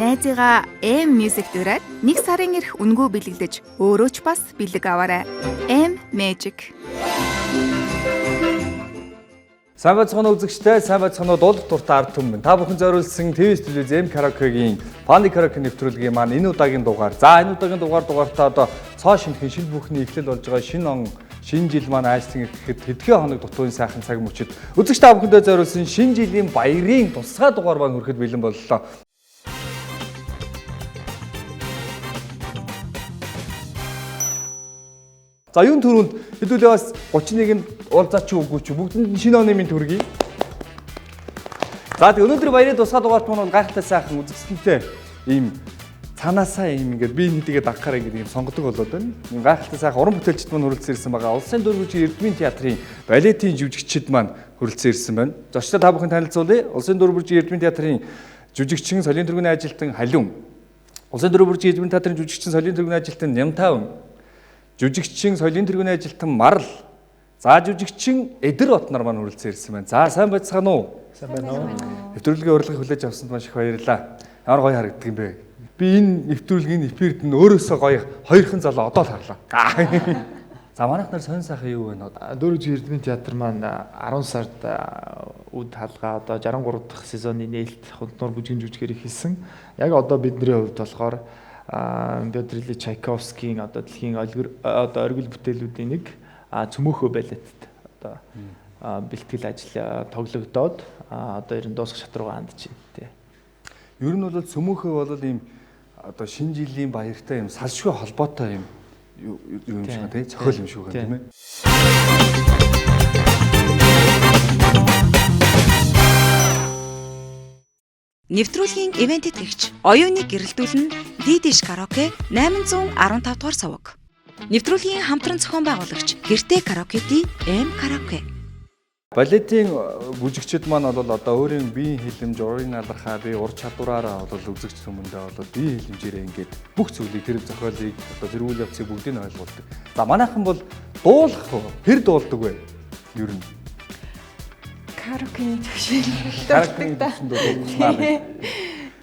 Найзыгаа M Music дураад 1 сарын ирэх үнэгүй бэлгэлдэж өөрөө ч бас бэлэг аваарай. M Magic. Сайн байцгаана үзэгчдээ, сайн байцгаана уу дуулах дуртай ард түмэн. Та бүхэн зориулсан ТV студио M Karaoke-гийн Funny Karaoke нэвтрүүлгийн маань энэ удаагийн дугаар. За энэ удаагийн дугаартаа одоо цоо шинхэн шинэ бүхний эхлэл болж байгаа шинэ он шинэ жил маань айцсан гэхэд хэдхэн хоног дутуугийн сайхан цаг мөчид үзэгч та бүхэндээ зориулсан шинэ жилийн баярын тусгай дугаар маань хүрэхэд бэлэн боллоо. За юун түрүүнд хэдүүлээ бас 31-нд уулзаач үгүй ч бүгдэнд шинэ оны минь төргий. За тэг өнөөдөр баярын тусгай дугаарт маань бол гайхалтай сайхан үзэгчдэнтэй ийм цаанаасаа ийм ингээд би нэдийгээ дагахаар ингээд ийм сонгодог болоод байна. Ийм гайхалтай сайхан уран бүтээлчд маань хүрэлцэн ирсэн байгаа. Улсын дөрвөлжийн Эрдмийн театрын балетын жүжигчид маань хүрэлцэн ирсэн байна. Зочдоо та бүхэн танилцуулъя. Улсын дөрвөлжийн Эрдмийн театрын жүжигчин Солийн тэргүүний ажилтан Халиун. Улсын дөрвөлжийн Эрдмийн театрын жүжигчин Солийн тэргүүний ажилтан Нямтаун. Жүжигчин Солийн тэргүүний ажилтан Марл. За жүжигчин Эдэр бот нар маань хүрэлцэн ирсэн байна. За сайн байцгаана уу? Сайн байна уу? Нэвтрүүлгийн урилгыг хүлээж авсанд маш их баярлалаа. Ямар гоё харагддаг юм бэ? Би энэ нэвтрүүлгийн эфирд нь өөрөөсөө гоё хоёрхан залуу одоо л харлаа. За манайх нар сонь сайхан юу вэ? Дөрвөлжийн Эрдмийн театр маань 10 сард үд хаалгаа одоо 63 дахь сезоны нээлт Хунтнуур бүжгийн жүжигээр хийсэн. Яг одоо бидний хувьд болохоор Пётр Ильич Чайковскийн одоо дэлхийн оргил бүтээлүүдийн нэг цөмөөхөө балетт одоо бэлтгэл ажил тоглогдоод одоо ер нь дуусах шат руу хандж байна тий. Ер нь бол цөмөөхөө бол ийм одоо шинэ жилийн баяртай юм салшгүй холбоотой юм шиг тий зохиол юм шиг байна тийм ээ. Нэвтрүүлгийн ивент итгэгч оюуныг гэрэлтүүлэн Дидиш Karaoke 815 дугаар суваг. Нэвтрүүлгийн хамтран зохион байгуулагч Гэртээ Karaoke-ийн M Karaoke. Балетын бүжигчид маань бол одоо өөрийн биеийн хилэмж, урын алархаа, бие ур чадвараараа бол үзэгч хүмүүндээ бол биеийн хилэмжээрээ ингээд бүх зүйлийг тэр зохиолыг одоо тэр үйл явцыг бүгдийг нь ойлгуулдаг. За манайхан бол дуулах хэр дуулдаг вэ? Ер нь Karaoke-ний төвшин дуулдаг.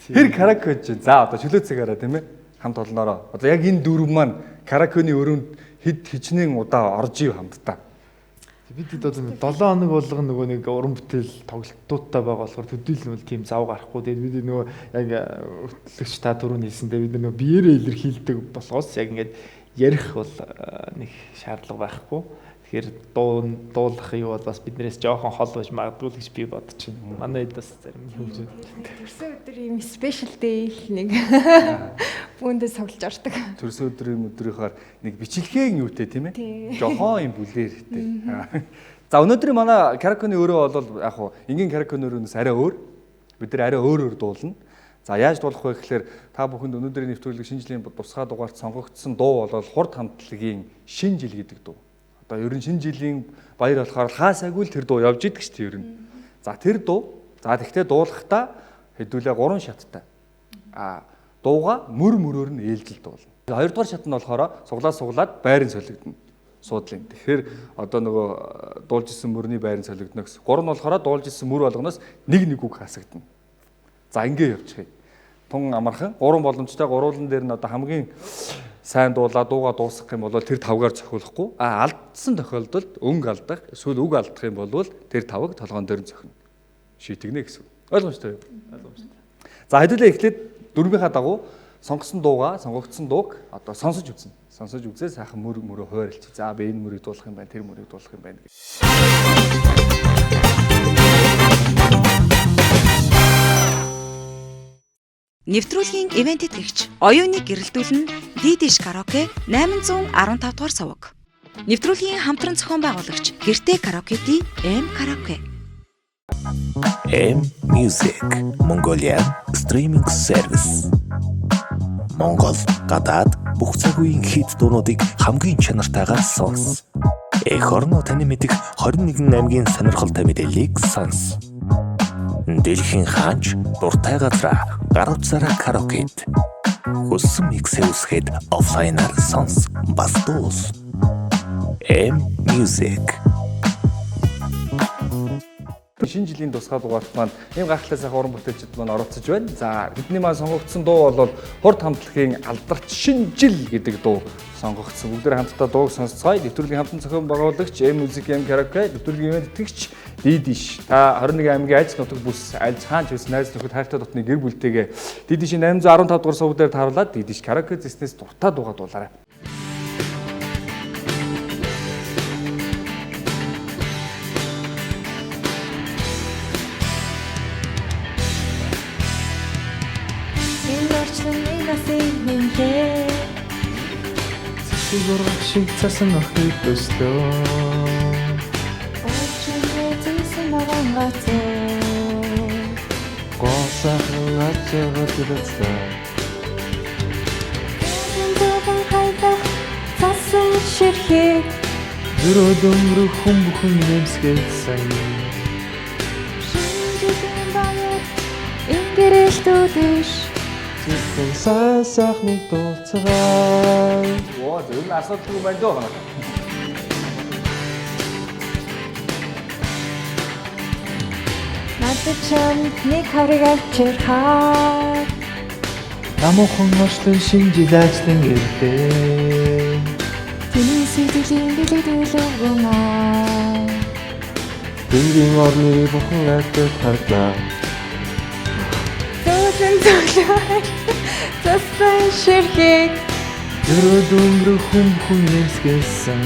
Тэр Karaoke чинь за одоо чөлөө цагаараа тийм ээ хамт олноороо. Одоо яг энэ дөрв маань Karaoke-ний өрөөнд хичнээн удаа орж ив хамтдаа. Бид одоо 7 хоног болгоно нөгөө нэг уран бүтээл тоглолтуудтай байгаа болохоор төдийлөн бол тийм зав гарахгүй. Тэгээд бид нөгөө яг хөтлөгч та түрүүн хэлсэндээ бид нөгөө биеэрээ илэрхийлдэг болохоос яг ингээд ярих бол нэг шаардлага байхгүй. Тэгэхээр дуулах юу бол бас биднээс жоохон хол байж магадгүй л гэж би бодож байна. Манай хэд бас зарим хөвж байна. Төрсөн өдөр ийм special day л нэг бүндээ тоглож ордог. Төрсөн өдрийн өдрийнхаар нэг бичлэгийн юутэй тийм ээ. Жохон юм бүлээртэй. За өнөөдрийн манай Karaoke-ний өрөө бол яг хуу энгийн Karaoke-ний өрөөнөөс арай өөр. Бид нар арай өөр дуулна. За яаж дуулах вэ гэхээр та бүхэнд өнөөдрийн нэвтрүүлэг шинэ жилийн тусгай дугаарт сонгогдсон дуу бол хурд хамтлагийн шинэ жил гэдэг дуу. Одоо ер нь шинэ жилийн баяр болохоор хаасаагүй л тэр дуу явж идэг шүү дээ ер нь. За тэр дуу за тэгтээ дуулахдаа хэдүүлээ 3 шаттай. Дууга мөрөөр нь ээлжил дуулна. Хоёрдугаар шат нь болохоор суглаад байрын солигдно. Суудлын. Тэгэхээр одоо нөгөө дуулж исэн мөрний байрын солигдно гэсэн. 3 нь болохоор дуулж исэн мөр болгоноос нэг үг хаасагдана. За ингэ явчихъя. Тун амархан 3 боломжтой гурван дээр нь одоо хамгийн сайн дуугаа дуусгах юм бол тэр 5-гаар зохиолохгүй. Алдсан тохиолдолд өнгө алдах, эсвэл үг алдах юм бол тэр 5-ыг толгоон дээр нь зохино. Шийтгэнэ гэсэн. Ойлгомжтой юу? Ойлгомжтой. За хэдүүлээ эхлээд дөрвийнхаа дагуу сонгогдсон дууг одоо сонсож үзнэ. Сонсож үзээ сайхан мөрөө хуваарлчих. За би энэ мөрийг дуулах юм байна, тэр мөрийг дуулах юм байна гэж. Нэвтрүүлгийн ивент итгэгч оюуныг гэрэлтүүлэн Дидиш Karaoke 815 дугаар суваг. Нэвтрүүлгийн хамтран зохион байгуулагч Гэртээ Karaoke-ийн M Karaoke. M Music Mongolia Streaming Service. Монгол, гадаад бүх цаг үеийн хит дуунуудыг хамгийн чанартайгаар сонс. Эх орно таны мэдих 21 аймгийн сонирхолтой мэдээллийг сонс. Дэлхийн хаач дуртай газраа гар утсаараа Karaoke-д хүссэн миксээ үсгээд офлайнаар сонс бас дуус. M Music Шинэ жилийн тусгай дугаарт маань ийм гайхалтай сайхан уран бүтээлчд маань оролцож байна. За бидний маань сонгогдсон дуу бол Хурд хамтлагийн Алдарч шинэ жил гэдэг дуу сонгогдсон. Бүгдээр хамтдаа дууг сонсцгоё. Нэвтрүүлгийн хамтан зохион байгуулагч M-Music M Karaoke, нэвтрүүлгийн ивент тэтгэгч Дидиш. Та 21 аймгийн ажил нутаг бүс аль хаанч байсан найз нөхөд хайртай дотны гэр бүлтэйгээ Дидишийн 815 дугаар сувг дээр тааруулаад Дидиш Karaoke зэснээс дуртай дуугаа дуулаарай. Цэцэг шиг цасан охид төслөө. Очигээ зэсэн авангацоо. Госахан ачаад ирсэн. Эндээ хайдах цасан ширхээ. Зүрх дөмрөх хүн бүхэн нэмсгэлсэн. Шинжлэн баяр ингэрэлтүүдэж. Зүрхэн сайсахныг дуулцгаа. Оо зөв нь асуудалгүй байна дөө. Надад чамд нэг хаврыг авчирхаа. Намуухан очлон шинжил ажлын ирдээ. Тэний сэтгэлийн билэгдүүлэгнаа. Дэнгийн орны бүхэн айтад хардлаа. Зөөлөн цасан ширхээ. Зүрх дөмрөх хүн бүхэн нэмсгэлсэн.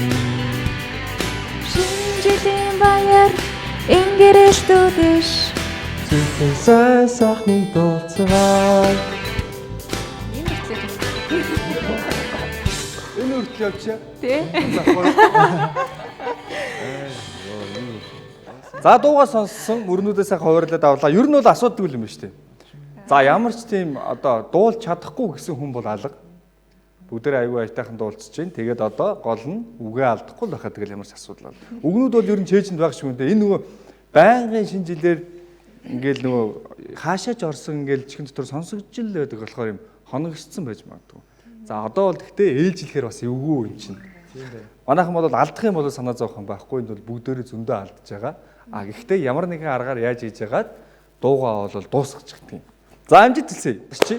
Шинжлэн баяр ингэрэлтүүдэж. Зүрхэн сайсахныг дуулцгаа. Энэ үртэл явчаа. Тэ? За дуугаа сонссон мөрнүүдээ сайхан хуваарлаад авлаа. Ер нь бол асуудаггүй юм байна шүү дээ. За ямар ч тийм одоо дуулж чадахгүй гэсэн хүн бол алга. Бүгдээ аюу айтайхан дуулцж чинь. Тэгээд одоо гол нь үгээ алдахгүй л байхад тэгэл ямар ч асуудал байна. Үгнүүд бол ер нь чэйжэнд байх шиг үнтэй. Энэ нөгөө байнгын шинэ жилээр ингээл нөгөө хаашаач орсон ингээл чихэн дотор сонсогдж л байдаг болохоор юм хоногшсон байж магадгүй. За одоо бол гэхдээ ээлжлэхээр бас эвгүй юм чинь. Манайхан бол алдах юм бол санаа зовхон байхгүй. Энд бол бүгдээрээ зөндөө алдж байгаа. А гэхдээ ямар нэгэн аргаар яаж хийж яагаад дуугаа бол дуусгах гэдэг юм. За амжилт хэлье. Чи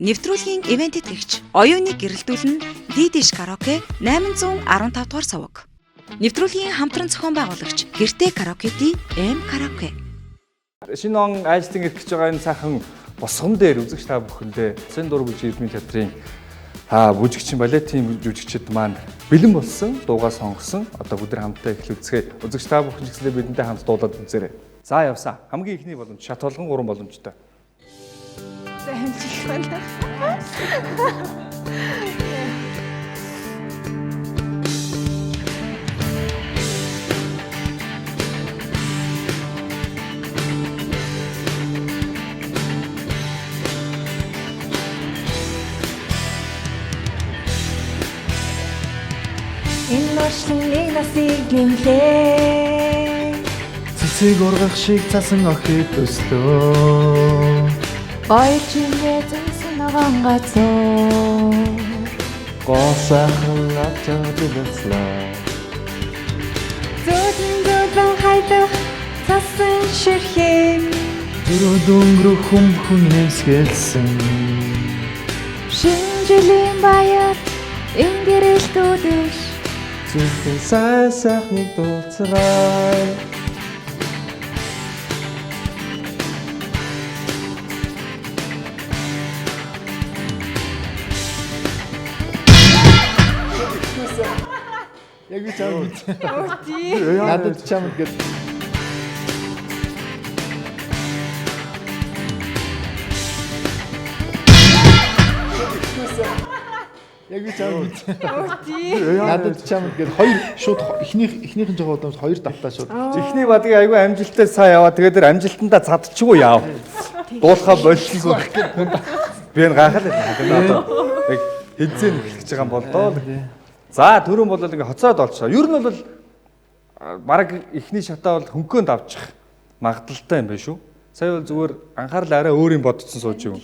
Нэвтрүүлгийн ивент тэтгэгч оюуныг гэрэлтүүлэн Дидиш Karaoke 815 дугаар сувг. Нэвтрүүлгийн хамтран зохион байгуулагч Гэртээ Karaoke M Karaoke. шинэ он айлтан ирэх гэж байгаа энэ сайхан босгон дээр үзэгч та бүхэндээ Сэн дур бүжгийн театрын бүжигчин балетын жүжигчид маань бэлэн болсон, дуугаа сонгосон. Одоо бүгд хамтдаа эхлүүлцгээе. Үзэгч та бүхэн ч гэсэндээ бидэнтэй хамт дуулаад үзээрэй. За явсаа. Хамгийн ихний боломж шат болгон 3 боломжтой. За амжилт байна. Энэ орчлоныг насыг гимлээ. Цэцэг ургах шиг цасан охид төслөө. Ойчигээ зэсэн авангацоо. Госахан ачаад ирсэн. Зөөлөн хайдах цасан ширхээ. Зүрх дөмрөх хүн бүхэн нэмсгэлсэн. Шинжлэн баяр ингэрэлтүүдэж. Зүрхэн сайсахныг дуулцгаа. Яг би чамд мэдээ. Надад чамд гээд. Яг би чамд мэдээ. Надад чамд гээд хоёр шууд эхнийхэн жоо удаас хоёр давтаа шууд. Эхний бадгийн айгүй амжилттай сайн яваа. Тэгээд тэр амжилтандаа цадчихгүй яав. Дуулахаа болчихгүй. Би энэ гайхал байна. Одоо яг хэзээ нэг хэлж байгаа юм бол доо. За түрүүн бол ингээ хоцоод олцоо. Ер нь бол бараг эхний шатаа бол хөнгөөнд авчих магадлалтай юм байна шүү. Сая бол зүгээр анхаарал арай өөр юм бодсон сууж юм.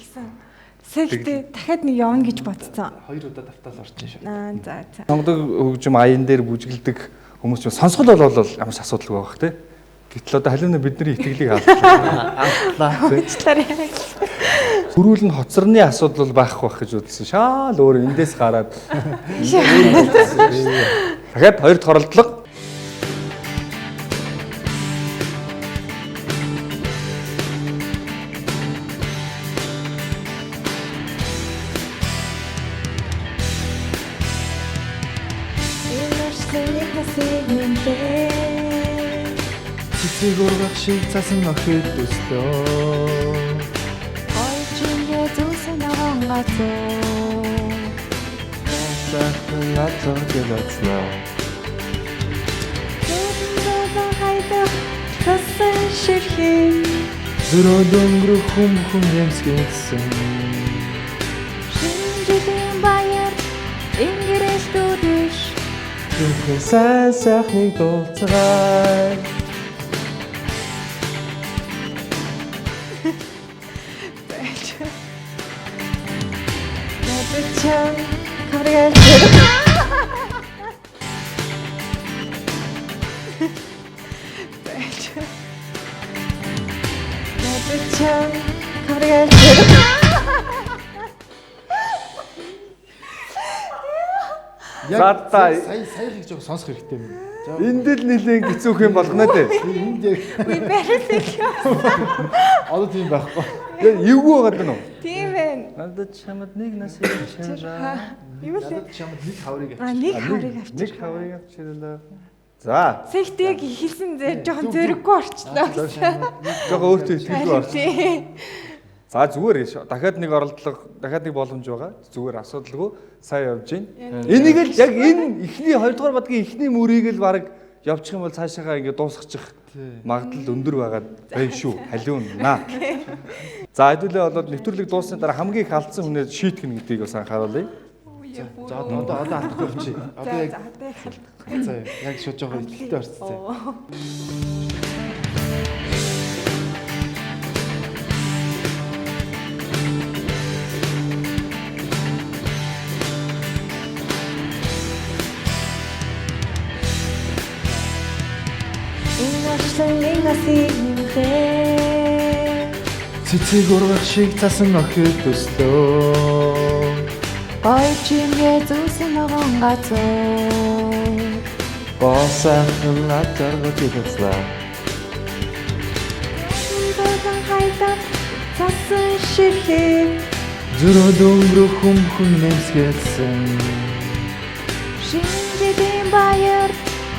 Сэлтэй дахиад нэг явна гэж бодсон. 2 удаа давтаал орчин шүү. За. Сонгодог хөгжим аян дээр бүжгэлдэг хүмүүс ч сонсгол бол ямар ч асуудалгүй байх тий. Гэтэл одоо халиуна бидний итгэлийг автлаа. Хөрүүл нь хоцорны асуудал байхгүй байх гэж үзсэн. Шаал өөр эндээс гараад. Дахиад 2 хоролдлого. Цэцэг ургах шиг цасан охид төслөө. Ойчингээ зүсэн аван гацоо. Сахын ятар гэлэцнаа. Зүрхэн хайдах цасан ширхээ. Зүрх өнгөрөх хүн нэмсгэсэн. Шинжлэн баяр ингэрэж дүүдэш. Зүрхэн сайхныг дуулцгаая. Чам камераа чам камераа За сая их жоо сонсох хэрэгтэй юм. энд л нэлээд хэцүүх юм болгоно дээ. Энд яг одоо тийм байхгүй. Эвгүй байгаа даа. тийм байна. Надад чамд нэг нас ирчээ. Юу л Надад чамд нэг хаврыг нэг хаврыг авчих. Нэг хаврыг авчирлаа. За. Сэлтийг ихэлсэн зэр жоохон зөрөггүй орчлоо. Жохоо өөртөө итгэлгүй орсон. Тийм. За зүгээр дахиад нэг оролдлого, дахиад нэг боломж байгаа. Зүгээр асуудалгүй сайн явж байна. Энийг л яг энэ эхний 2 дугаар бадгийн эхний мөрийг л баг явчих юм бол цаашаагаа ингэ дуусгачих магадлал өндөр байгаа байх шүү. Халиунаа. За хэдүүлээ болоод нэвтрүүлэг дууссаны дараа хамгийн их алдсан хүнээ шийтгэн гэдгийг бас анхааруулъя. За одоо алдахгүй чи. Одоо яг за яг шууд жоо ихтэй орцсон. Цэцэг ургах шиг цасан охид төслөө. Ойчингээ зүсэн аван гацоо. Босаахан атаргаж идэслээ. Зүрхэн хайдах цасан ширхээ. Зүрх өнгөрөх хүн нэмсгэсэн. Шинжлэн баяр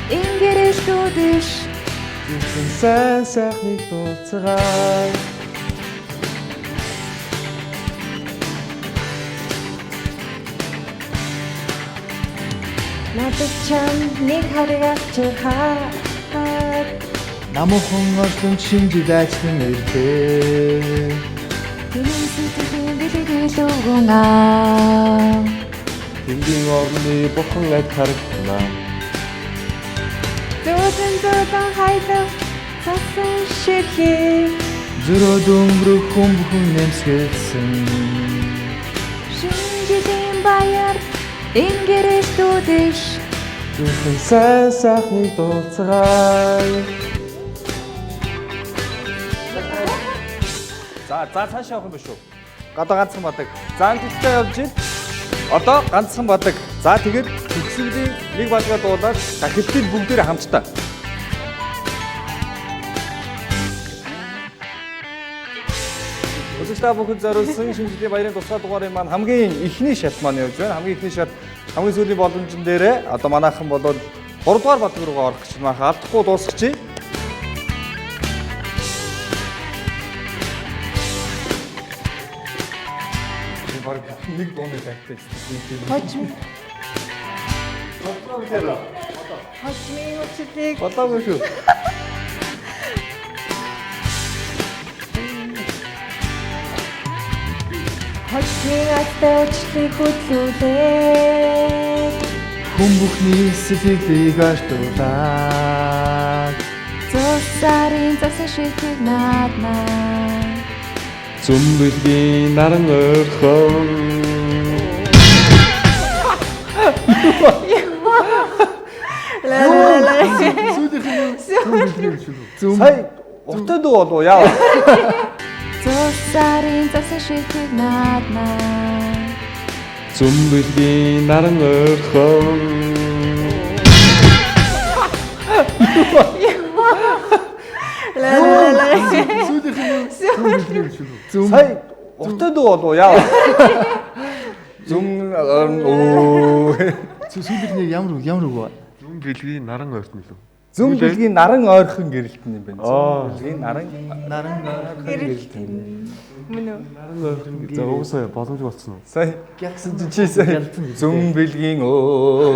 ингэрэж дүүдэш. Зүрхэн сайхныг дуулцгаая. Надад чам нэг хаврыг авчих. Намхан орсон шинжил ажлын ирлээ. Тэнцэн бэлэдэл өгнө. Тэндийн орны бухан ад харагданаа. Зүрхэн хайдах цасан ширхээ. Зүрх өнгөрөх хүн нэмсгэсэн. Шинжлэн баяр ингэрэж дүүдэш. Зүрхэн сайхныг дуулцгаая. За цаашаа явах юм биш үү? Одоо ганцхан бадаг. За амттай явж байна. Одоо ганцхан бадаг. За тэгээд төгсгөлийн нэг бадгаа дуулаад дахилтыг бүгдээр хамтдаа. Өсөлтөө бүхэн зориулсан шинжлэлийн баярын тусгай дугаарын маань хамгийн ихний шат маань явж байна. Хамгийн ихний шат хамгийн сүүлийн боломжн дээрээ одоо манайхан болоод 3 дугаар бадаг руугаа орох гэж байна. Алдахгүй дуусгачих. Нэг дууны тагтай. Хожим. Хожмын үчлийг Болоогүй шүү. хожмын үчлийг хөдлүүлээ. Хүн бүхний сэтгэлийг аштуулаад. Цусарын цасан ширхэг нааднаа. Зумбэлгийн наран орхон. Сая уртад дуу болов яа. Зурсарын засан шидэг наадмаа. Зумбэлгийн наран орхон. Сая уртад дуу болов яа. Зүм оо. Зумбэлгийн ямар үг вэ? Зумбэлгийн наран ойрхон лөө. Зүм бэлгийн наран ойрхон гэрэлтэн юм байна. Бэлгийн наран Мөн үү? За уусаа боломж болцсон уу? сая гялсан чи сая зүм бэлгийн оо.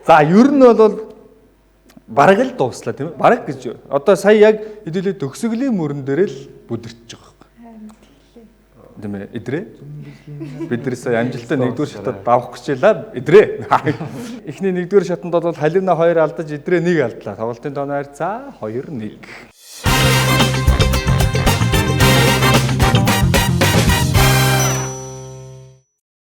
За ер нь бол бараг л дууслаа тийм ээ. Бараг гэж. Одоо сая яг хэдүүлээ төгсгөлийн мөрөн дээр л бүдэрч байгаа. Тийм ээ. Идрээ. Биднээс амжилттай нэгдүгээр шатад давах гэж байлаа. Идрээ. Эхний нэгдүгээр шатанд бол Халина 2 алдаж идрээ 1 алдлаа. Тоглолтын тоноор за 2-1.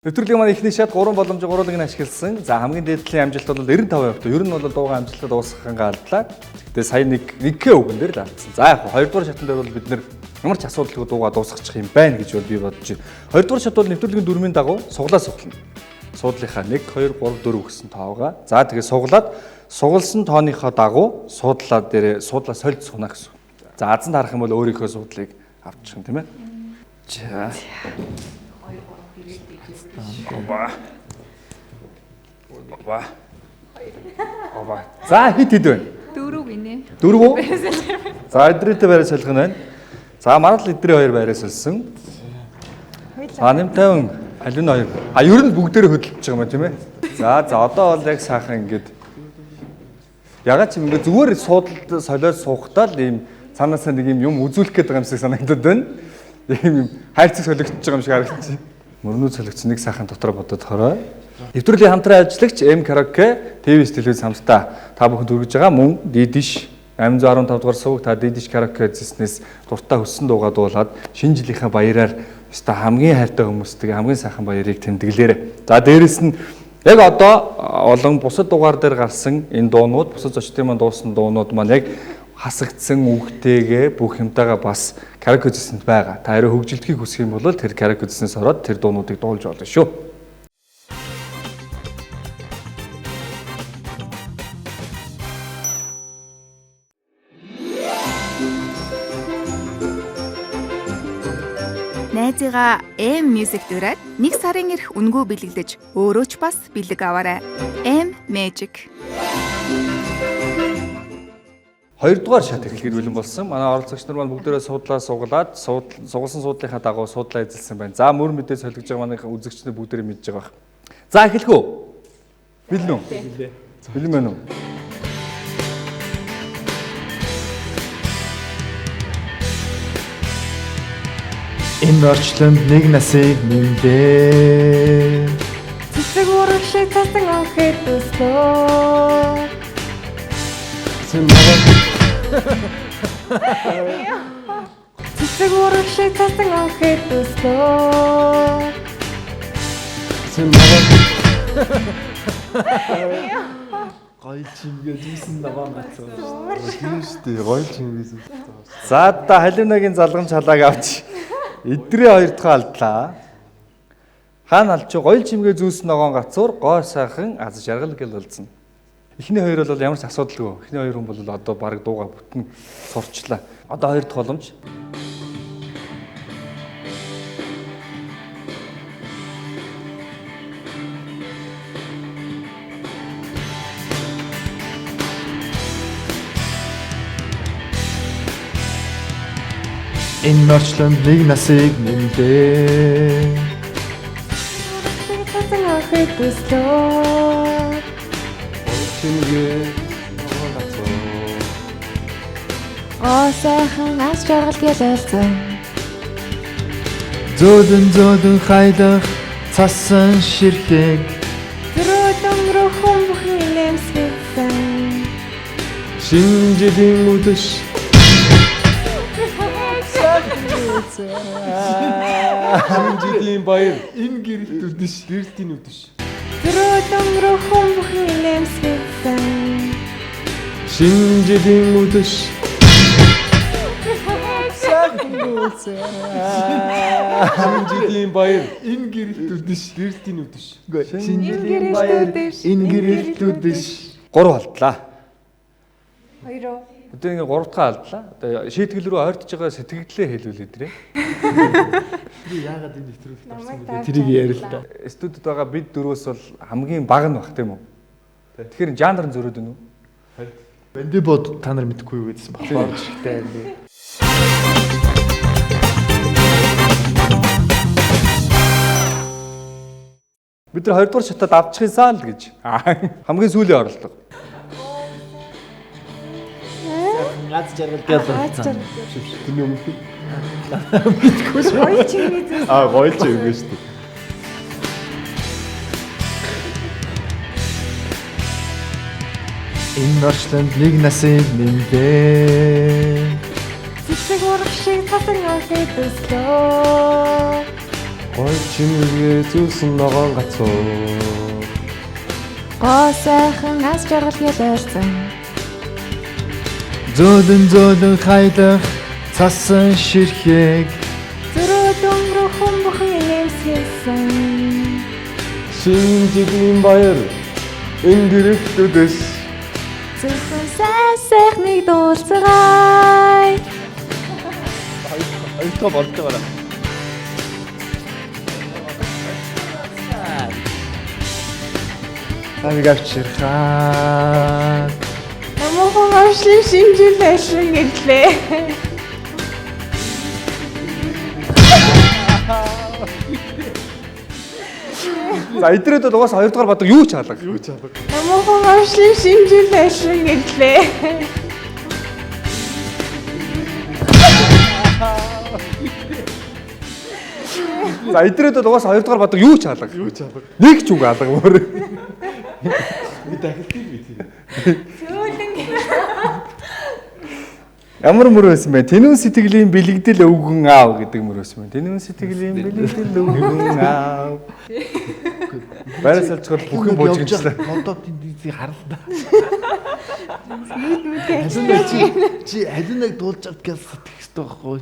Нэвтрүүлгийн маань эхний шат 3 боломжийг гурван ашигласан. За хамгийн дээдлийн амжилт бол 95%. Ер нь бол дуугаа амжилтад дуусгахангаа алдлаа. Тэгээ сая нэгхээ үгэн дээр л алдсан. За яг 2 дугаар шатан дээр бол бид нэр ямар ч асуудалгүй дуугаа дуусгачих юм байна гэж бол би бодож байна. 2 дугаар шат бол нэвтрүүлгийн дөрмийн дагуу суглаа суглана. Суудлынхаа 1 2 3 4 гэсэн тоогоо. За тэгээ суглаад сугалсан тооныхоо дагуу суудлаа дээр суудлаа сольд сунаа гэсэн. За азанд харах юм бол өөрийнхөө суудлыг авчих юм тийм ээ. За. Оба. За хит байна. 4 гинэ. 4. За эдрээтэй байраа солих нь байна. За манайд эдрээ 2 байраа сольсон. За 850 Халин 2. Ер нь бүгдээрээ хөдөлж байгаа юм тийм ээ. За одоо бол яг сайхан ингээд ягаад ч юм ингээд зүгээр суудалд солиод суухдаа л ийм цаанаасаа нэг юм үзүүлэх гээд байгаа юм шиг санагдаад байна. Ийм хайрцаг солигдож байгаа юм шиг харагдчих. Мөрнүүд солигдсон нэг сайхан дотор бодоод хорой. Нэвтрүүлгийн хамтран ажиллагч М Караоке ТV-с телевиз хамтдаа та бүхэнд хүргэж байгаа мөн Дидиш 815 дугаар суваг та Дидиш Караоке эзэснээс дуртай хүссэн дуугаа дуулаад шинэ жилийнхээ баяраар өстой хамгийн хайртай хүмүүстэйг хамгийн сайхан баярыг тэмдэглээрэй. За дээрэс нь яг одоо олон бусад дугаар дээр гарсан энэ дуунууд бусад зочдын маань дуусан дуунууд маань яг хасагдсан үгтэйгээ бүх юмтайгаа бас караоке эзэсэнд байгаа. Та арай хөгжилдгийг хүсэх юм бол тэр караоке эзэснээс ороод тэр дуунуудыг дуулж болно шүү. Найзыгаа M Music дураад 1 сарын ирэх үнэгүй бэлгэлдэж өөрөө ч бас бэлэг аваарай. M Magic. 2 дугаар шат эхлэхэд бэлэн болсон. Манай оролцогч нар маань бүгдээрээ суудлаа суглаад сугалсан суудлынхаа дагуу суудлаа эзэлсэн байна. За мөр мэдээ солигдож байгаа манай үзэгч нар бүгдээрээ мэдж байгаа бах. За эхлэх үү? Бэлэн үү? Бэлэн байна уу? Энэ орчлонд нэг насыг нэмдээ. Цэцэг урагшиг цасан охид өслөө. Цэцэг урагшиг цасан охид өслөө. Гоё чимгээ зүүсэн наваа бацсан. Тийм шүү дээ. Гоё чимгээс. За та Халинагийн залгамж халааг авч эдрээ 2 дахь алдлаа. Хаана алч гоё чимгээ зүүсэн ногоон гацуур гоо сайхан аз жаргал гэл болсон. Эхний 2 бол ямар ч асуудалгүй. Эхний 2 хүн бол одоо баг дууга бүтэн сурчлаа. Одоо 2 дахь боломж. Энэ орчлонд нэг насыг нэмдээ. Цэцэг охид өслөө. Чимгээ ногоон гацуу. Сайхан аз жаргал гэлэлцэн. Зөдөн хайдах цасан ширхэг. Гөрөлөнгөрөх бүхэн нэмсгэлсэн. Шинэ жилийн үдэш. Шинжидийн баяр. Энэ гэрэлт үдэш. Гэрэлтийн үдэш. Төрөлөн рүү хүмүүхэн нэмсгэлсэн. Шинжидийн үдэш. Шинжидийн баяр. Энэ гэрэлт үдэш. Гэрэлтийн үдэш. Шинжидийн баяр. Энэ гэрэлт үдэш. 3 болтлаа. Хоёроо. Одоо ингээ 3 дахь алдлаа. Одоо шийтгэл рүү ойртож байгаа сэтгэлдээ хэлүүлээ тэрэ. Яагаад энэ нэвтрүүлэгт Намайг орсон бэ? Тэрийг ярил л да. Студид байгаа бид дөрвөөс бол хамгийн бага нь баг тийм үү? Тэгэхээр жанр нь зөрөөд байна уу? Бандибод та нар мэдэхгүй юу гэдсэн багтаа орж ихтэй юм. Бид нар 2 дугаар шатад авчихсан л гэж. Хамгийн сүүлийн оролдог. Наад жаргал гэдэг. Тэний өмнө. Хоёр чиглэлээс Гоёлч юм биш үү? Энэ орчлонд нэг насыг нэмдээ. цэцэг урах шиг тасан явахыг төслөө. Гоёлч чимээгээ зүүсэн ногоон гацуу. Гоо сайхан ас жаргал ялсан. Зөөлөн хайлах цасан ширхэг. Төрөлөн рүү хүмүүхэн нэмсгэлсэн. Шинжидийн баяр. Энэ гэрэлт үдэш. Зөвхөн сайхныг дуулцгаая. Хоёртоо болж байгаа. Тавиг авчирхаа. Намайг авшлын шинжил ашиг гэрлээ. За эдрээд бол угаасаа 2 дугаар бадаг юу ч хаалга. Намайг авшлын шинжил ашиг гэрлээ. За эдрээд бол угаасаа 2 дугаар бадаг юу ч хаалга. Нэг ч үг хаалга өөр. Би дахилтыг би тийм. Ямар мөр байсан бэ? Тэнүүн сэтгэлийн бэлэгдэл өвгөн аав гэдэг мөр байсан байна. Тэнүүн сэтгэлийн бэлэгдэл өвгөн аав. Байраас алчгаар бүх юм буужчихлаа. Одоо тэндийг харлаа. Мэдмэд. Чи аль нэг дуулж авт гэж сэтгэхтэй байхгүй.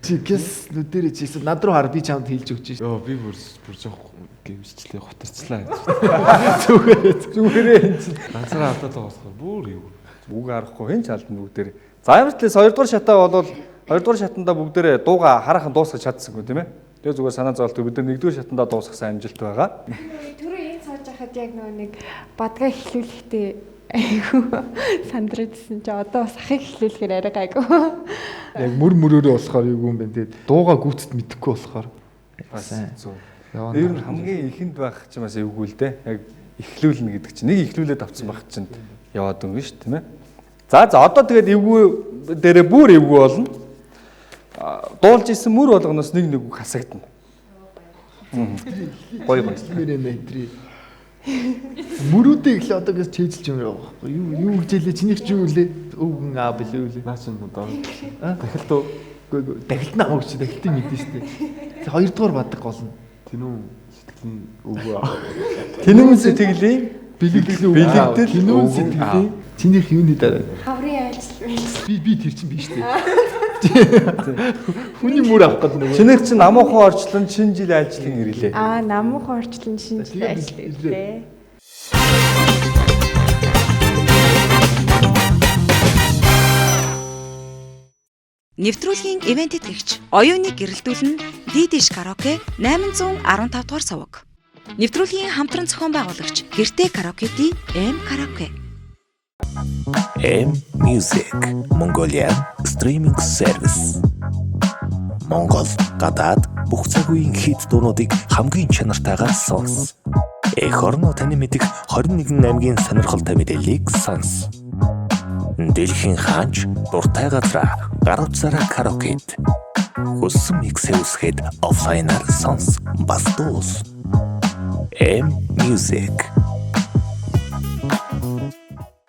Чи гэс нүдэрээ чийсэн над руу хар би чамд хэлж өгч шээ. Йоо би бүр жоох гэмшчлээ хотарцлаа. Зүгээрээ энэ чинь Ганцаараа алдаад байгаа болохоор бүр юу. үг харахгүй хэн ч алдна бүгдээр. За ямар ч лээс 2 дугаар шатаа бол 2 дугаар шатанда бүгдээрээ дууга хараахан дуусгаж чадсангүй тийм ээ. Тэгээ зүгээр санаа зовлтгүй бид нар 1-р шатанда дуусгасан амжилт байгаа. Түрүү энэ сууж хахад яг нэг бадгаа эхлүүлэхдээ айгу сандрагдсан чи одоо бас ахыг эхлүүлэхээр арай гайгүй. Яг мөрөөрөө болохоор юу юм бэ? Тэгээд дууга гүйцэд мэдэхгүй болохоор. Бас зөв. Яваа. Ер нь хамгийн ихэнд байх чинь бас эвгүй л дээ. Яг эхлүүлнэ гэдэг чинь нэг эхлүүлээд авцсан байх чинь яваад өнгө шүү тийм ээ. За одоо тэгээд эвгүй дээрээ бүр эвгүй болно. Дуулж исэн мөр болгоноос нэг үг хасагдана. Гоё гоё. Мөрөө нэтрий. Мөрүүдээ ихлэ одоо гэж чийжилж юм байгаа байхгүй юу гэж хэлээ чинийх ч юу лээ өвгөн аа билээ үлээ Наа чинь одоо дахилт уу? үгүй дахилт наа өгч дахилтыг мэдэн штэ 2 дугаар бадаг гол нь Тэнүүн сэтгэлийн өвгөө. Тэнүүн сэтгэлийн бэлэгдэл бэлэгдэл тэнүүн сэтгэлийн чинийх юуны дараа Хаврын айлс. би тэр чинь биш штэ хүний мөр авах гэдэг нэг чинийх чинь намуухан орчлон шинэ жил айлчлан ирлээ. Намуухан орчлон шинжлэх ажиллагаа. Нэвтрүүлгийн ивент тэтгэгч оюуныг гэрэлтүүлэн Дидиш караоке 815 дугаар суваг. Нэвтрүүлгийн хамтран зохион байгуулагч Гэртээ караоке-ди M караоке. M Music Mongolia Streaming Service. Монгол, гадаад бүх цаг үеийн хит дуунуудыг хамгийн чанартайгаар сонс. Эх орно таны мэдих 21 аймгийн сонирхолтой мэдээллийг сонс. Дэлхийн хаач дуртай газар гар утсаараа караокед. Хүссэн миксээ үсгээд офлайнаар сонс. Бас дуус. M Music.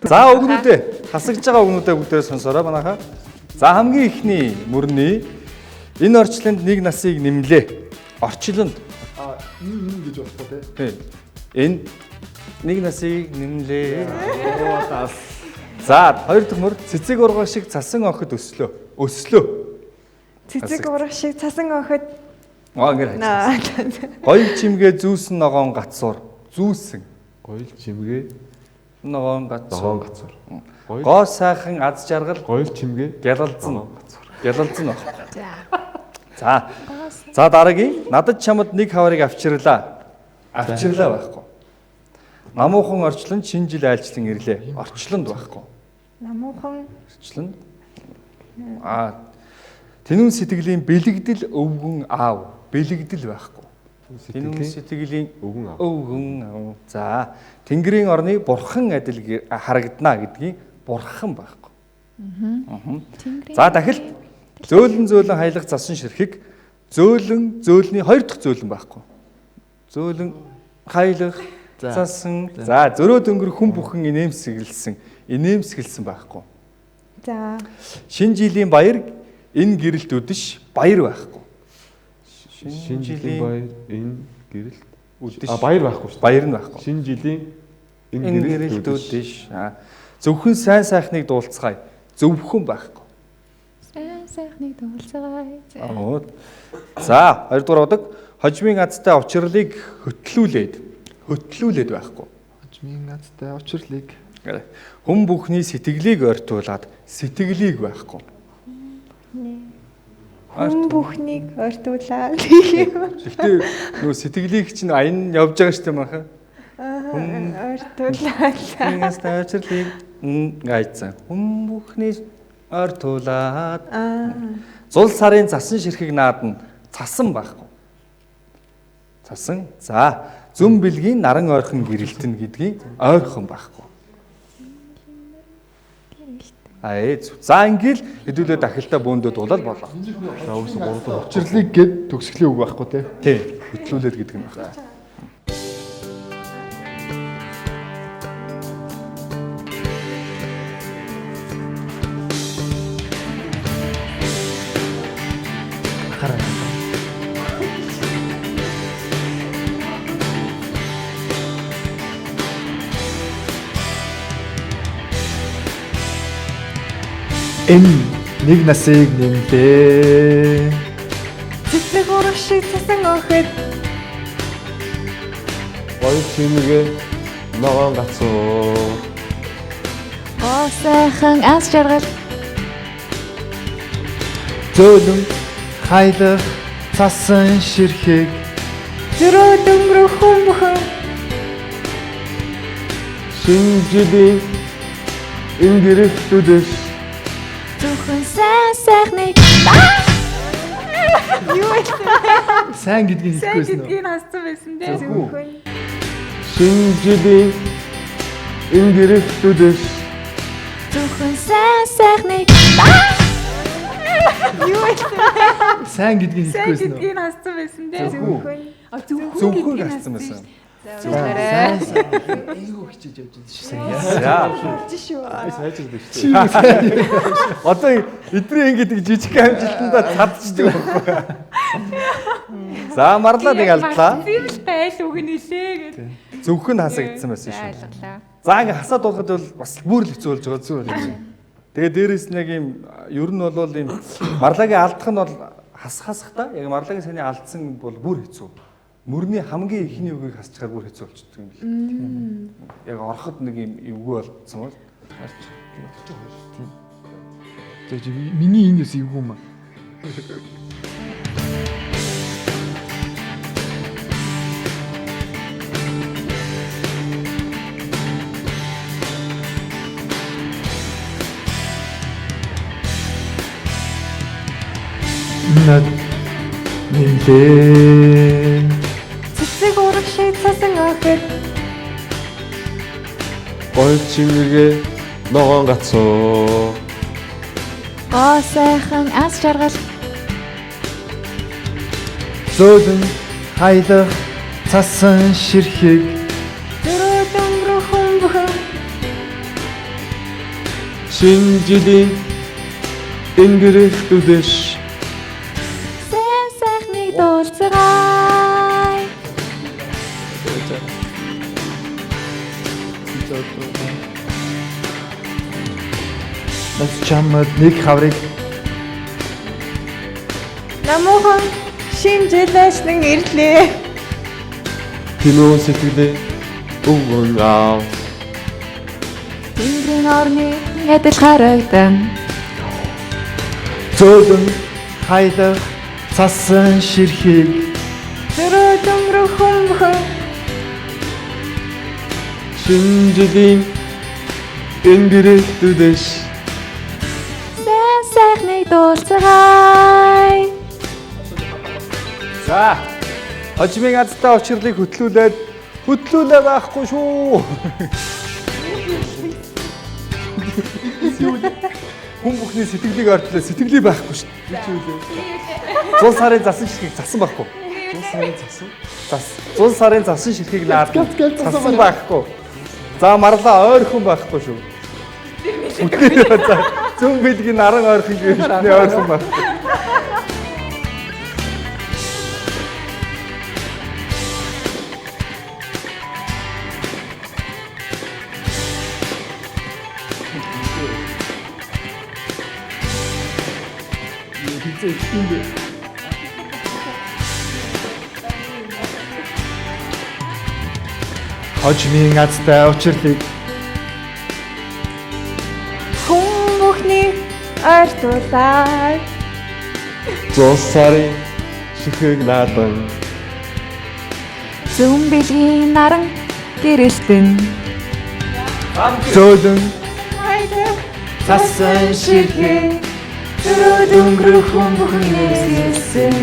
За өгнүүдээ хасагдж байгаа өгнүүдээ бүгдээ сонсороо манайхаа. За хамгийн ихний мөрний Энэ орчлонд нэг насыг нэмлээ. Орчлонд Энэ гэж болохгүй те. тий. Энэ нэг насыг нэмлээ. За, хоёр дахь мөр цэцэг ургах шиг цасан охид өслөө. Цэцэг урах шиг цасан охид. Ингээд хайж. Гоё чимгээ зүүсэн ногоон гацуур. Зүүсэн. Гоёл чимгээ Ногоон ногоон гацуур. гацуур. Гоо сайхан аз жаргал Гоёл чимгээ гялалзсан. Гялалзсан баг. За. За дараагийн надад чамд нэг хаварыг авчирлаа. Авчирлаа байхгүй. Намуухан орчлон шинэ жил айлчлан ирлээ. Орчлонд байхгүй. Намуухан Орчлонд. Тэнүүн сэтгэлийн бэлэгдэл өвгөн аав. Бэлэгдэл байхгүй. Тэнүүн сэтгэлийн өвгөн аав. За. Тэнгэрийн орны бурхан адил харагдана гэдгийг бурхан байхгүй. За дахил зөөлөн хаялах засан ширхэг зөөлний хоёр дахь зөөлөн байхгүй. Зөөлөн хаялах засан. За зөрөө дөнгөр хүн бүхэн инээмсэглсэн байхгүй. за Шинэ жилийн баяр энэ гэрэлт үдэш баяр байхгүй. Шинэ жилийн баяр энэ гэрэлт үдэш баяр байхгүй шүү дээ. баяр нь байхгүй. Шинэ жилийн Энэ гэрэлт үдэш. Зөвхөн сайн сайхныг дуулцгаая. Зөвхөн байхгүй. сайхныг дуулцгаая. За, хоёрдугаар удаг хожмын азтай учрлыг хөтлүүлээд байхгүй. Хожмын азтай учрлыг Хүн бүхний сэтгэлийг ойртуулад сэтгэлийг байхгүй. Хүн бүхнийг ойртуулаад. Гэхдээ нөө сэтгэлийг чинь аян явж байгаа шүү дээ маха. Ойртуулаад. Азтай учрлыг гайцсан. Хүн бүхний ойртуулад. Зул сарын засан ширхэг наадна цасан байхгүй. Цасан. За, зүм бэлгийн наран ойрхон гэрэлтэн гэдгийг ойрхон байхгүй. За ингээл хэдүүлээ дахилтаа бөөндөө дуулаад болоо. учрлыг гээд төгсгөлийн үг байхгүй те. Тий, хөтлүүлээд гэдэг юм байна. Энэ нэг насыг нэмлээ. Цэцэг урах шиг цасан охид. Гоёл чимгээ ногоон гацуур. Сайхан аз жаргал. Зөөлөн хаялах цасан ширхэг Зөрөө дөнгөр хүн бүхэн. Шинэ жилийн энэ гэрэлт үдэш Зөвхөн сайн сайхныг. Юу вэ? сайн гэдгийг хэлэхгүйсэн үү? Гэдгийг хассан байсан дээ. Зөвхөн. шинэ жилийн энэ гэрэлт үдэш Зөвхөн сайн сайхныг. Юу вэ? Сайн гэдгийг хэлэхгүйсэн үү? Гэдгийг хассан байсан дээ. Зөвхөн. Зөвхөн гарцсан байсан. Эйгөө хичээж явж байгаа шүү. Одоо эдний ингэдэг жижиг амжилтандаа цадчдаг байхгүй. За марлаа нэг алдлаа. Зэвэл тайл үг нэлээ гэдэг. Зөвхөн хасагдсан байсан шүү. За ингэ хасаад болгоход бол бас бүр л хэцүү болж байгаа зү. Тэгээ дээрээс нь яг юм ер нь бол юм марлагийн алдах нь бол хасахтаа яг марлагийн саний алдсан бол бүр хэцүү. Мөрний хамгийн ихний үгийг хасчихаар бүр хэцүү болчихдог юм билээ. Яг ороход нэг юм эвгүй болцсон бол. Тэг миний энэ юус эвгүй юм аа. Над нэмлээ. Цэцэг урах шиг цасан охид. гоёл чимгээ ногоон гацуур. Сайхан аз жаргал. Зөөлөн хаялах цасан ширхэг Зөрөө дөнгөр хүн бүхэн. Шинэ жилийн энэ гэрэлт үдэш чамд нэг хаврыг Намуухан шинжилээшлэн ирлээ. Кино сэтгэлээ өвгөө. Тэнгэрийн орны ядаж харагдан. зөөлөн хайдах цасан ширхийг Төрөө дөнгөрөх хүмхэн Шинжлэлийн энгэрэлтүдэш сайхныг дуулцгаая. За. Хожимын азтай учрлыг хөтлүүлээ байхгүй шүү. Хүн бүхний сэтгэлийг ордлоо сэтгэлий байхгүй шүү. 100 сарын засан ширхгийг засан байхгүй. 100 сарын засан ширхгийг лаад засан байхгүй. За марлаа ойрхон байхгүй шүү. Зүүн бэлгийн наран ойрхон гэрчний ойрхон байхгүй. хожмын азтай учрлыг Хүн бүхний ойртуулаа. 100 сарын ширхэг наадан Зүүн бэлгийн наран гэрэлтэн. зөөлөн Хайдах цасан ширхийг төрөө дөнгөрөх хүмхэн нэрсэн.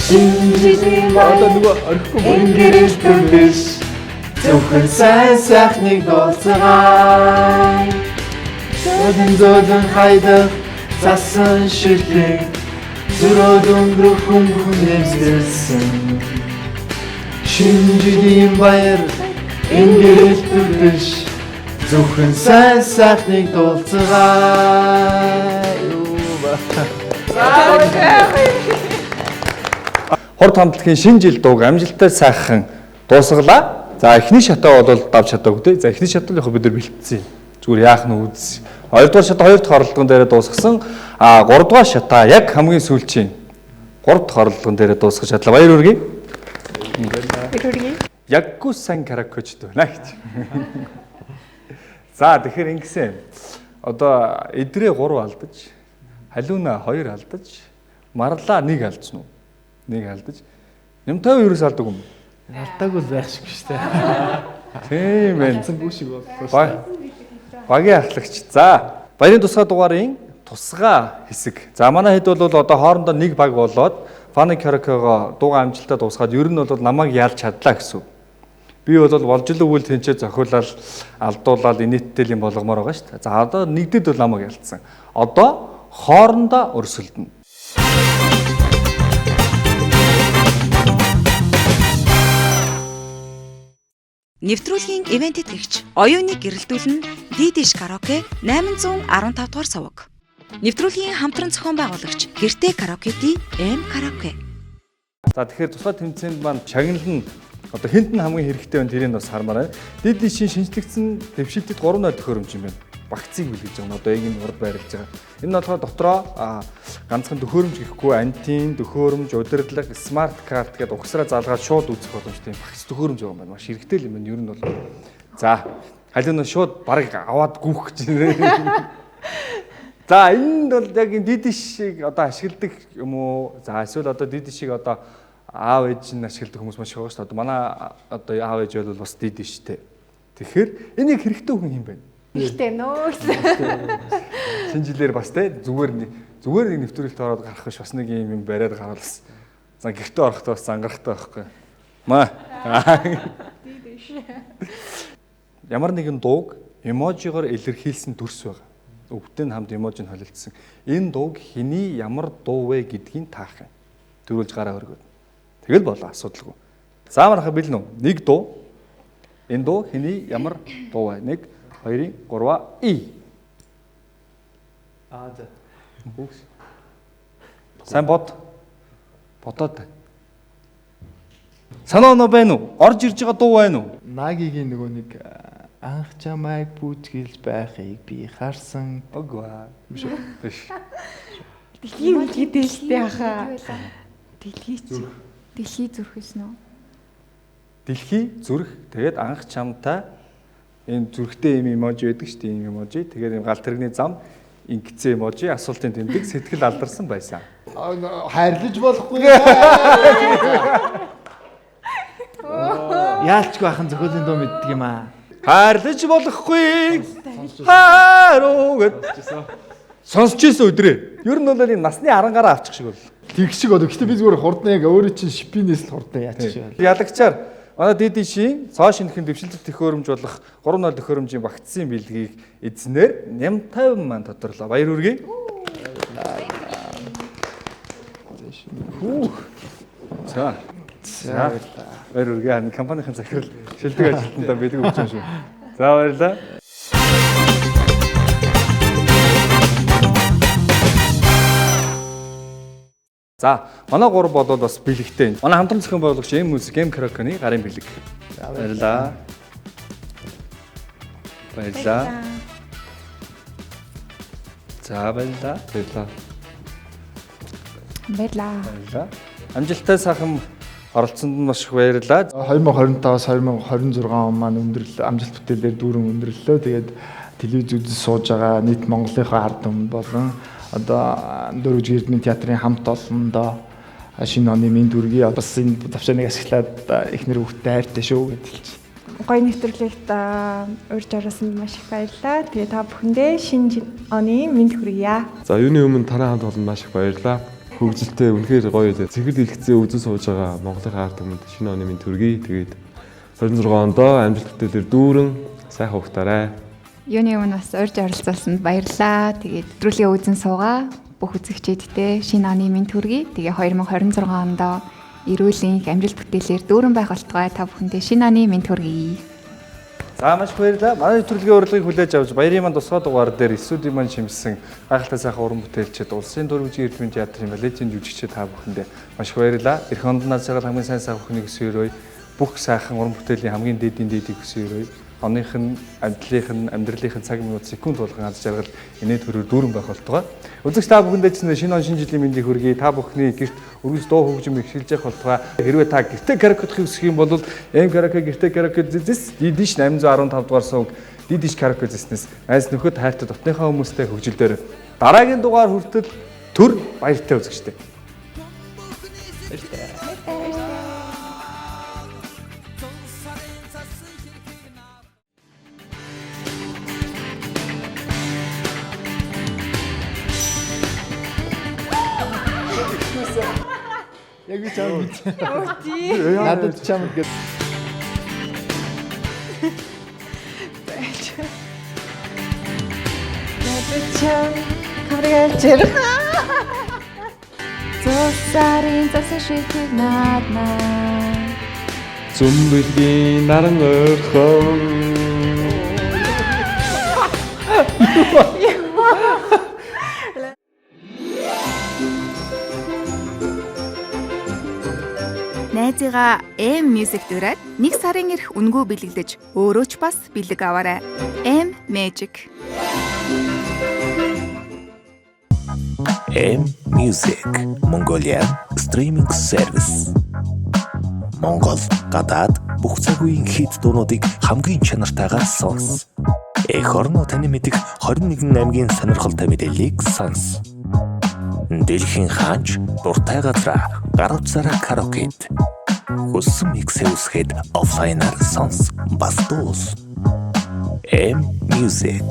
Шинжлэлийн одоо нөгөө орхихгүй энгэрэлтүдэш зөвхөн сайн сайхныг дуулцгаая. зөөлөн хайдах цасан ширхийг зөрөө дөнгөрөх хүмхэн нэрсэн. Шинжлэлийн баяр энгэрэлтүдэш зөвхөн сайн сайхныг дуулцгаая. Хор хамтлагийн шинэ жил дууг амжилттай сайхан дуусгалаа. За эхний шатаа бол давж чадаагүй те. За эхний шатаа яг бид нар бэлтсэн. Зүгээр яах нь үз. Хоёрдугаар шатаа хоёр дахь оролдгон дээр дуусгасан. Гуравдугаар шатаа яг хамгийн сүүлчийн 3 дахь оролдгон дээр дуусгаж чадлаа. Баяр хүргэе. Яггүй сан каракочд байна гэж. За тэгэхээр ингэсэн. Одоо эдрээ 3 алдаж, халиуна 2 алдаж, марлаа 1 алдсан уу? 1 алдаж. Нямтай юу ерөөс алдаг юм? Алдаагүй л байх шиг шүү дээ. Тийм байна. Гүү шиг боллоо. Багийн ахлагч. За, баярын тусгай дугаарын тусгай хэсэг. За, манай хэд бол одоо хоорондоо нэг баг болоод Фаны каракого дууга амжилттай дуусгаад ер нь бол намайг яалж чадлаа гэсэн. Би бол болж л өгвөл тэнцээ зохиолал алдуулаад инээдтэй юм болгомоор байгаа шүү дээ. За, одоо нэгдэд бол намайг ялцсан. Одоо хоорондоо өрсөлдөнө. Нэвтрүүлгийн ивент тэтгэгч оюуныг гэрэлтүүлэн Дидиш караоке 815 дугаар суваг. Нэвтрүүлгийн хамтран зохион байгуулагч Гэртээ караоке-ди М караоке. За тэгэхээр тусгай тэмцээнд маань шагнал нь одоо хэнд нь хамгийн хэрэгтэй байна тэрийг бас хармаар байна. Дидишийн шинжлэгдсэн дэвшилтэд 3 нойр төхөөрөмж юм байна. Багцыг бүлгэж байгаа нь одоо яг энэ урд байрлаж байгаа. Энэ нь болохоор дотроо ганцхан төхөөрөмж гэхгүй антин, төхөөрөмж, удирдлага, смарт карт гэдэг угсраа залгаад шууд үзэх боломжтой багц төхөөрөмж байгаа юм байна. Маш хэрэгтэй л юм байна. Ер нь бол за халиуна шууд барыг аваад гүөх гэж байна. За энэ бол яг энэ дидишийг одоо ашигладаг юм уу? За эсвэл одоо дидишийг одоо аав ээж нь ашигладаг хүмүүс маш их байгаа шүү дээ. Одоо манай одоо аав ээж бол бас дидиштэй. Тэгэхээр энийг хэрэгтэй хүн юм байна. Ихтэй нөө. Шинэ жилээр бас те зүгээр нэг нэвтрүүлэлт ороод гарах биш бас нэг юм бариад гаргалсан. За гэртээ орохдоо бас ангарахтай байхгүй. Маа. Ямар нэгэн дууг эможигоор илэрхийлсэн дүрс байгаа. Өвдөө хамт эможиг холилдсон. Энэ дууг хэний ямар дуу вэ гэдгийг таах юм. Төрүүлж гараа өргөв. Тэгэл болоо асуудалгүй. За манайха бэлэн үү? Нэг дуу. Энэ дуу хэний ямар дуу вэ? 1 2 3 и. За. Сайн бодоод. Санаа оноо байна уу? Орж ирж байгаа дуу байна уу? Нагигийн нөгөө нэг Анх чамайг бүжгэлж байхыг би харсан. Огва. Биш үү? Биш. Дэлхийн үлгэдэй л дээ хаа. Дэлхий зүрх гэсэн үү? Дэлхий зүрх. Тэгээд анх чамтай энэ зүрхтэй юм эможи байдаг шүү дээ, юм эможи. Тэгээд юм галт тэрэгний зам ингэцээ эможи асуултын тэмдэг сэтгэл алдарсан байсан. Хайрлаж болохгүй. Яалчгүй ахын зохиолын дуу мэддэг юм аа. Хайрлаж болохгүй. Харуу гэж сонсч ийсэн өдрөө. Ер нь бол энэ насны арангараа авчих шиг бол. Тэг шиг одоо гэхдээ би зүгээр хурдан яг өөрөө чинь шипинээс л хурдан яачих шиг. Ялагчаар манай дэд шин цоо шинхэн дэвшилтэт төхөөрөмж болох 3-0 төхөөрөмжийн багцсан бэлгийг эзнэр Нямтав маань тодорлоо. Баяр хүргэе. За. Баяр хүргэе. Компанийн захирал шилдэг ажилтнаа бэлэг өгч юм шүү. За баярлалаа. За, манай гур болоод бас бэлэгтэй. Манай хамтран зохион байгуулагч M-Music M-Karaoke-ны гарын бэлэг. Баярлалаа. Баярлалаа. За, баярлалаа. Баярлалаа. Баярлаа. Амжилттай сайхан оролцсонд нь маш их баярлалаа. 2025-аас 2026 он маань өндөрлөө амжилт бүтээлээр дүүрэн өндөрлөө. Тэгээд телевиз үзэж сууж байгаа нийт Монголынхаа ард түмэнд болон одоо Дөрвж Эрдмийн театрын хамт олондоо шинэ оны минь дүргийн бас энэ давчааныг ашиглаад эхнэр хүүхдэд хайртай шүү гэдэлж. Гоё нэвтрүүлэгт урьж орсон маш их баярлалаа. Тэгээ та бүхэндээ шинэ оны мэнд хүргье. За юуны өмнө танай хамт олон маш их баярлалаа. Хөгжилтэй үнэхээр гоё цэвэр дэлгэцээ үзэн сууж байгаа Монголынхаа ард түмэнд шинэ оны минь төргий. Тэгээд 26 онд амжилт бүтээлээр дүүрэн сайхан ухтаарай. Юуны өмнө бас урьж оролцуулсанд баярлалаа. Тэгээд нэвтрүүлгийн үзэн суугаа бүх үзэгчдтэй шинэ оны мэнд хүргэе. Тэгээ 2026 онд эрүүлийн их амжилт бүтээлээр дүүрэн байх болтугай та бүхэндээ шинэ оны мэнд хүргэе. За маш их баярлалаа. Манай нэвтрүүлгийн урилгыг хүлээж авч баярын маань тусгай дугаар дээр эсүүдийн маань шимсэн гайхалтай сайхан уран бүтээлчид улсын Дөрвж Эрдмийн театрын балетын жүжигчид та бүхэндээ маш их баярлалаа. Эх онд нас цагаал хамгийн сайн бүхнийг өсөөрөй. Бүх сайхан уран бүтээлийн хамгийн дээдийг өсөөрөй. Оных нь амьдралынх нь цаг минут секунд болгон аз жаргал инээд төрөөр дүүрэн байх болтугай. Үзэгч та бүхэндээ ч шинэ он шинэ жилийн мэндийг хүргэе. Та бүхний гэрт өргөс дуу хөгжим эхэлж явах болтугай. Хэрвээ та гэртээ караокех хүсэх юм бол M-Karaoke гэртээ караоке зэс дидиш 815 дугаар сувг дидиш караоке зэснээс айс нөхөд хайртай дотныхаа хүмүүстэй хөгжилдөр дараагийн дугаар хүртэл төр баяртай үзэгчтэй. Яг би чам бит. Надад чам гэд. Надад чам камерачэр. Зосарын засан шийдэх наадмаа. Зумбэлгийн наран өрхөн. Найзыгаа M-Music дураад 1 сарын эрх үнэгүй бэлгэлдэж өөрөө ч бас бэлэг аваарай. M-Magic. M-Music Mongolia Streaming Service. Монгол, гадаад бүх цаг үеийн хит дуунуудыг хамгийн чанартайгаар сонс. Эх орно таны мэдих 21 аймгийн сонирхолтой мэдээллийг сонс. Дэлхийн хаач дуртай газраа гар утсаараа караокед. Хүссэн миксээ үсгээд офлайнаар сонс. Бас дуус. M-Music